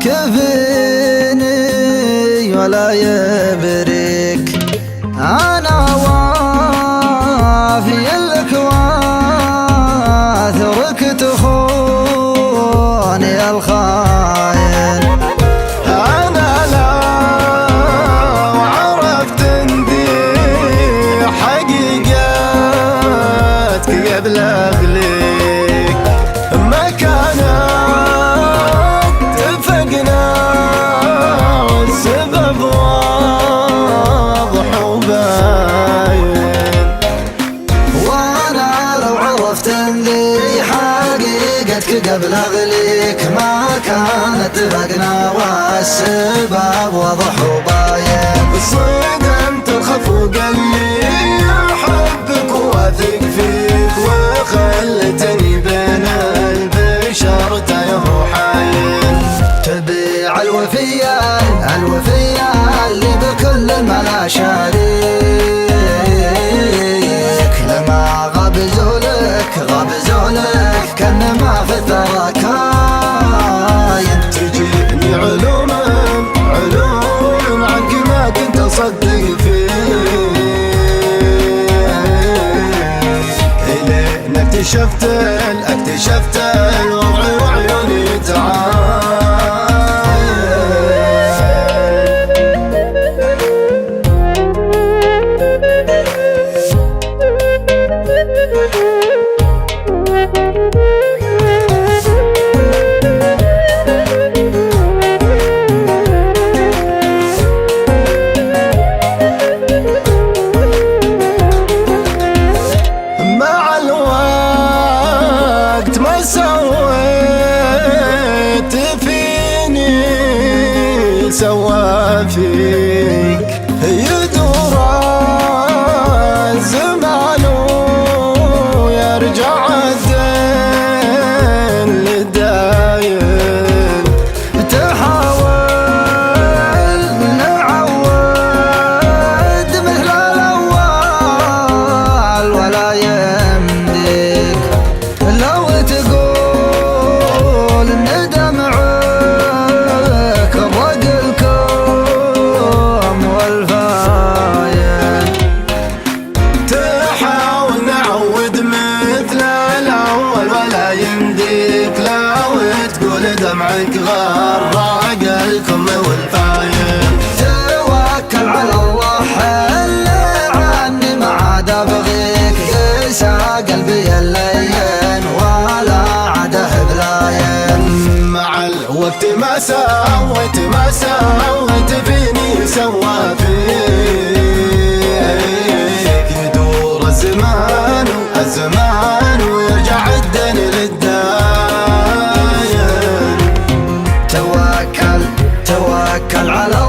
يكفيني ولا يبريك. أنا وافي لك واثرك تخوني الخاين. أنا لو عرفت اندي حقيقتك قبل أغليك ما كانت اتفقنا، والسبب واضح وباين. وانا لو عرفت اندي حقيقتك قبل اغليك ما كانت اتفقنا، والسبب واضح وباين. صدمت الخف وقلي احبك واثق فيك، وخلتني بين البشر تايه وحاين. تبيع الوفية اللي بكل الملا شريك، لما غاب زولك كان ما في الثرى كاين. تجيني علوم عنك ما كنت اصدق فيه، الين اكتشفت الوضع وعيوني تعال. ما سويت فيني سوى فيك، يدور الزمان ويرجع الدين للداين. تحاول نعود مثل الأول ولا يمديك، لو تقول ان دمعك ضاق الكوم والفاين. تحاول نعود مثل الأول ولا يمديك، لو تقول دمعك غار ضاق الكوم والفاين. توكل على الله اللي عني ما عاد ابغيك، قسى قلبي اللين ولا عاده بلاين. مع الوقت ما سويت فيني سوى فيك، يدور الزمان ويرجع الدين للداين. توكل على